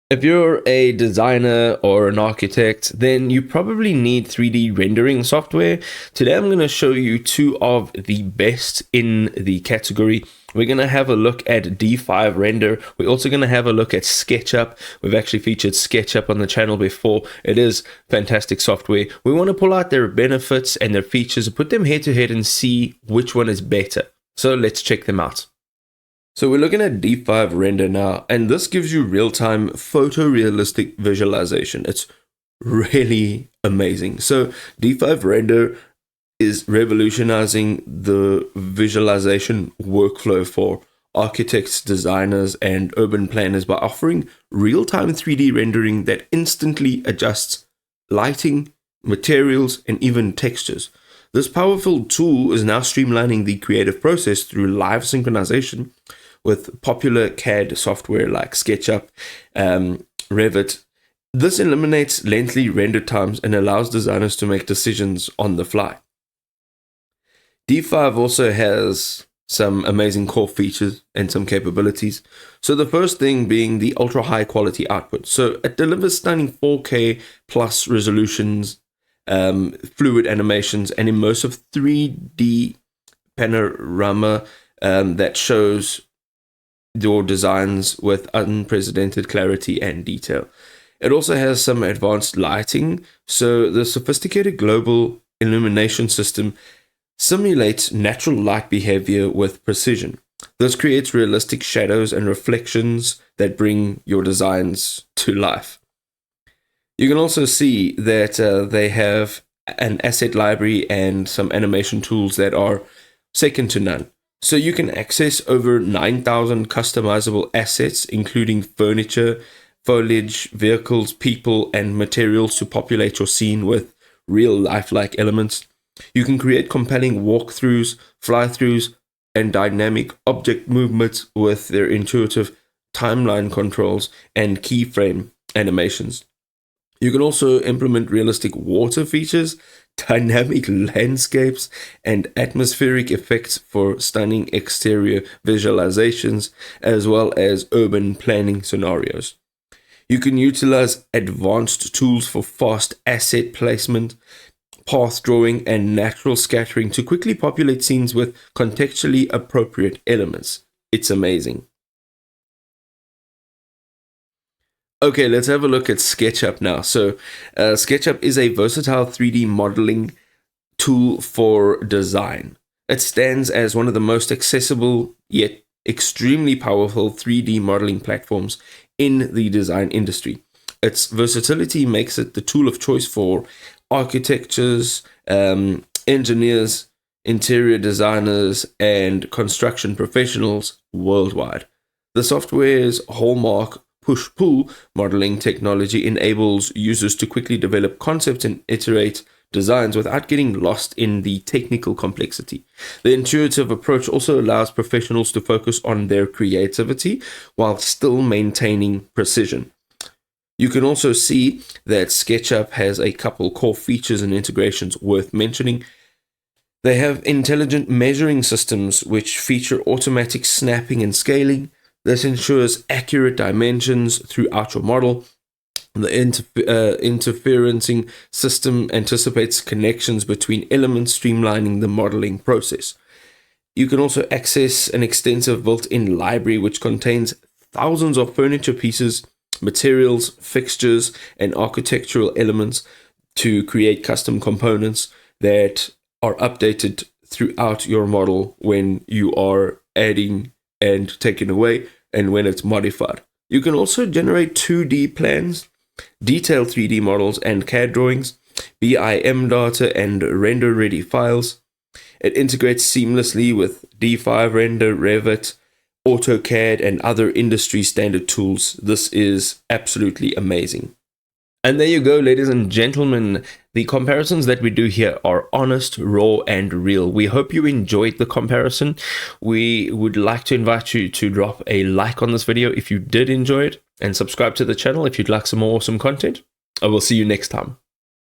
If you're a designer or an architect, then you probably need 3D rendering software. Today, I'm going to show you two of the best in the category. We're going to have a look at D5 Render. We're also going to have a look at Sketchup. We've actually featured Sketchup on the channel before. It is fantastic software. We want to pull out their benefits and their features, put them head to head and see which one is better. So let's check them out. So we're looking at D5 Render now, and this gives you real-time photorealistic visualization. It's really amazing. So D5 Render is revolutionizing the visualization workflow for architects, designers, and urban planners by offering real-time 3D rendering that instantly adjusts lighting, materials, and even textures. This powerful tool is now streamlining the creative process through live synchronization with popular CAD software like SketchUp, Revit. This eliminates lengthy render times and allows designers to make decisions on the fly. D5 also has some amazing core features and some capabilities. So the first thing being the ultra high quality output. So it delivers stunning 4K plus resolutions, fluid animations, and immersive 3D panorama that shows your designs with unprecedented clarity and detail. It also has some advanced lighting, so the sophisticated global illumination system simulates natural light behavior with precision. This creates realistic shadows and reflections that bring your designs to life. You can also see that they have an asset library and some animation tools that are second to none. So you can access over 9,000 customizable assets, including furniture, foliage, vehicles, people, and materials to populate your scene with real lifelike elements. You can create compelling walkthroughs, fly-throughs, and dynamic object movements with their intuitive timeline controls and keyframe animations. You can also implement realistic water features, dynamic landscapes, and atmospheric effects for stunning exterior visualizations, as well as urban planning scenarios. You can utilize advanced tools for fast asset placement, path drawing, and natural scattering to quickly populate scenes with contextually appropriate elements. It's amazing. Okay, let's have a look at SketchUp now. So SketchUp is a versatile 3D modeling tool for design. It stands as one of the most accessible yet extremely powerful 3D modeling platforms in the design industry. Its versatility makes it the tool of choice for architects, engineers, interior designers, and construction professionals worldwide. The software's hallmark push-pull modeling technology enables users to quickly develop concepts and iterate designs without getting lost in the technical complexity. The intuitive approach also allows professionals to focus on their creativity while still maintaining precision. You can also see that SketchUp has a couple core features and integrations worth mentioning. They have intelligent measuring systems which feature automatic snapping and scaling. This ensures accurate dimensions throughout your model. The interferencing system anticipates connections between elements, streamlining the modeling process. You can also access an extensive built-in library which contains thousands of furniture pieces, materials, fixtures, and architectural elements to create custom components that are updated throughout your model when you are adding and taking away, and when it's modified. You can also generate 2D plans, detailed 3D models, and CAD drawings, BIM data, and render-ready files. It integrates seamlessly with D5 Render, Revit, AutoCAD, and other industry standard tools. This is absolutely amazing. And there you go, ladies and gentlemen. The comparisons that we do here are honest, raw, and real. We hope you enjoyed the comparison. We would like to invite you to drop a like on this video if you did enjoy it, and subscribe to the channel if you'd like some more awesome content. I will see you next time.